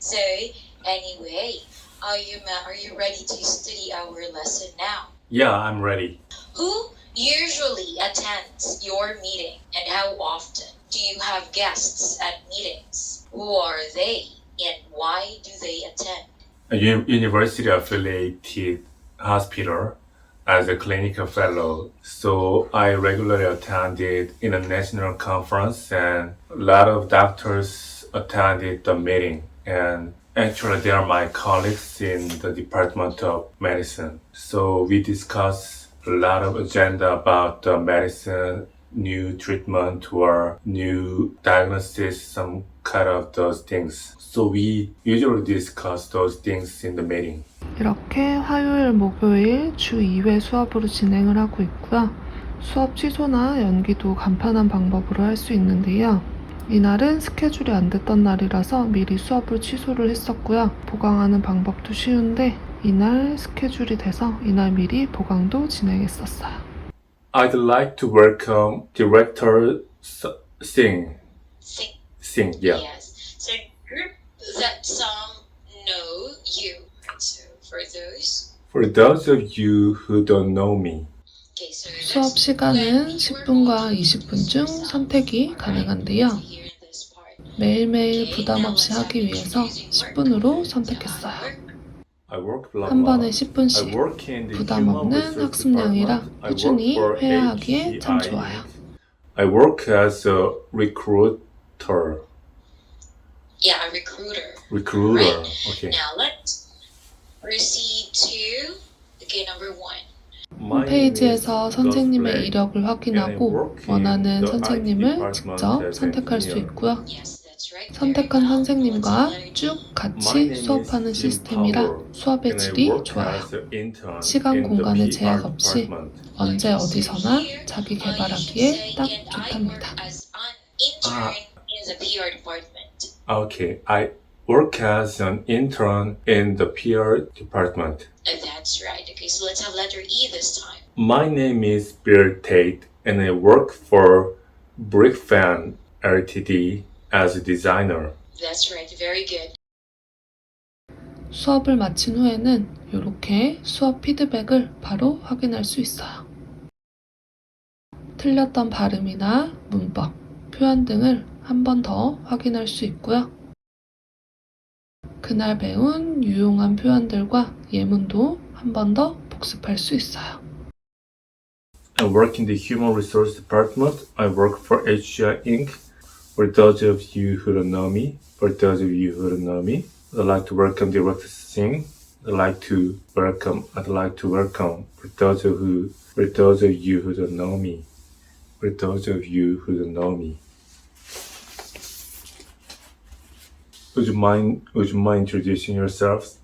So anyway, are you ready to study our lesson now? Yeah, I'm ready. Who usually attends your meeting and how often do you have guests at meetings? Who are they and why do they attend? A university-affiliated hospital as a clinical fellow, so I regularly attended international conference and a lot of doctors attended the meeting, and actually they are my colleagues in the Department of Medicine. So we discuss a lot of agenda about the medicine, new treatment or new diagnosis, some kind of those things. So we usually discuss those things in the meeting. 이렇게 화요일, 목요일 주 2회 수업으로 진행을 하고 있고요. 수업 취소나 연기도 간편한 방법으로 할 수 있는데요. 이날은 스케줄이 안 됐던 날이라서 미리 수업을 취소를 했었고요. 보강하는 방법도 쉬운데 이날 스케줄이 돼서 이날 미리 보강도 진행했었어요. I'd like to welcome Director Singh. Singh, yeah. Yes. So group that some know you. So for those of you who don't know me, okay, so 수업 시간은 10분과 20분 중 선택이 가능한데요. 매일매일 부담 없이 하기 위해서 10분으로 선택했어요. 한 번에 10분씩 부담 없는 학습량이라 꾸준히 회화하기에 참 좋아요. I work as a recruiter. Yeah, a recruiter. Recruiter. Right. Okay. Now let's proceed to number 1. 홈페이지에서 선생님의 이력을 확인하고 원하는 선생님을 직접 선택할 수 있고요. Yes, that's right. 선택한 선생님과 쭉 같이 수업하는 시스템이라 수업의 질이 좋아요. 시간 공간의 제약 없이 언제 어디서나 자기 개발하기에 딱 좋답니다. Intern in the PR department. Okay, I work as an intern in the PR department. That's right. Okay, so let's have letter E this time. My name is Bill Tate and I work for Brickfan Ltd as a designer. That's right. Very good. 수업을 마친 후에는 이렇게 수업 피드백을 바로 확인할 수 있어요. 틀렸던 발음이나 문법, 표현 등을 한 번 더 확인할 수 있고요. 그날 배운 유용한 표현들과 예문도 한 번 더 복습할 수 있어요. I work in the Human Resource Department. I work for HCI Inc. For those of you who don't know me, I'd like to welcome Director Singh. I'd like to welcome. For those of you who don't know me, Would you mind introducing yourselves?